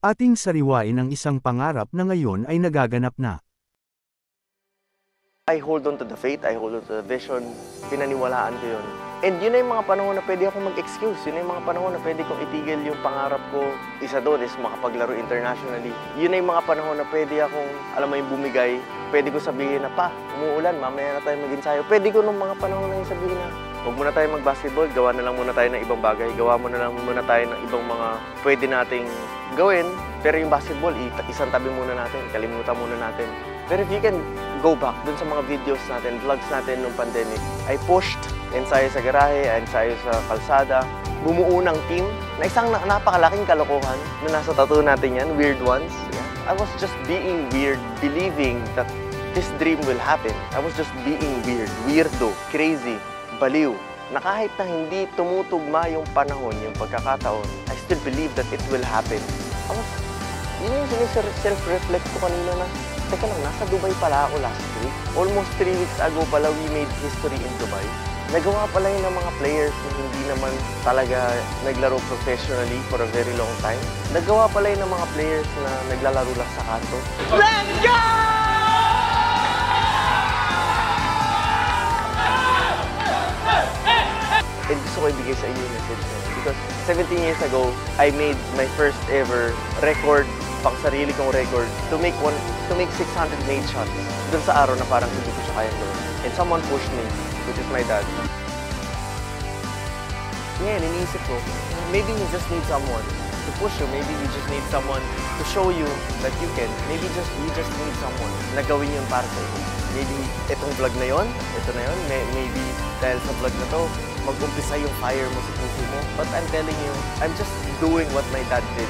Ating sariwain ang isang pangarap na ngayon ay nagaganap na. I hold on to the faith, I hold on to the vision, pinaniwalaan ko yun. And yun na yung mga panahon na pwede akong mag-excuse, yun na yung mga panahon na pwede kong itigil yung pangarap ko. Isa doon is makapaglaro internationally. Yun na yung mga panahon na pwede akong, alam mo yung bumigay, pwede ko sabihin na, pa, umuulan, mamaya na tayo mag-ensayo. Pwede ko nung mga panahon na yung sabihin na, huwag muna tayo mag-basketball, gawa na lang muna tayo ng ibang bagay, gawa mo na lang muna tayo ng ibang mga pwede nating gawin. Pero yung basketball, isang tabi muna natin, kalimutan muna natin. Pero if you can go back dun sa mga videos natin, vlogs natin nung pandemic, I pushed ensayo sa garahe, ensayo sa kalsada, bumuo ng team na isang napakalaking kalokohan na nasa tattoo natin yan, Weird Ones. Yeah. I was just being weird, believing that this dream will happen. I was just being weird, weirdo, crazy, baliw. Na kahit na hindi tumutugma yung panahon, yung pagkakataon, I still believe that it will happen. Yun yung self-reflect ko kanina na, teka lang, nasa Dubai pala ako last week. Almost 3 weeks ago pala, we made history in Dubai. Nagawa pala yun ng mga players na hindi naman talaga naglaro professionally for a very long time. Nagawa pala yun ng mga players na naglalaro lang sa kanto. Let's go! And gusto ko ibigay sa inyo yung message na yun. Because 17 years ago, I made my first ever record, pang sarili kong record, to make 600 made shots. Doon sa araw na parang hindi ko siya kayang gawin. And someone pushed me, which is my dad. Ngayon, iniisip ko, maybe you just need someone to push you. Maybe you just need someone to show you that you can. Maybe you just need someone na gawin yun para sa iyo. Maybe itong vlog na yon, ito na yon. Maybe dahil sa vlog na to, mag-umpisa yung fire mo sa puso mo. But I'm telling you, I'm just doing what my dad did.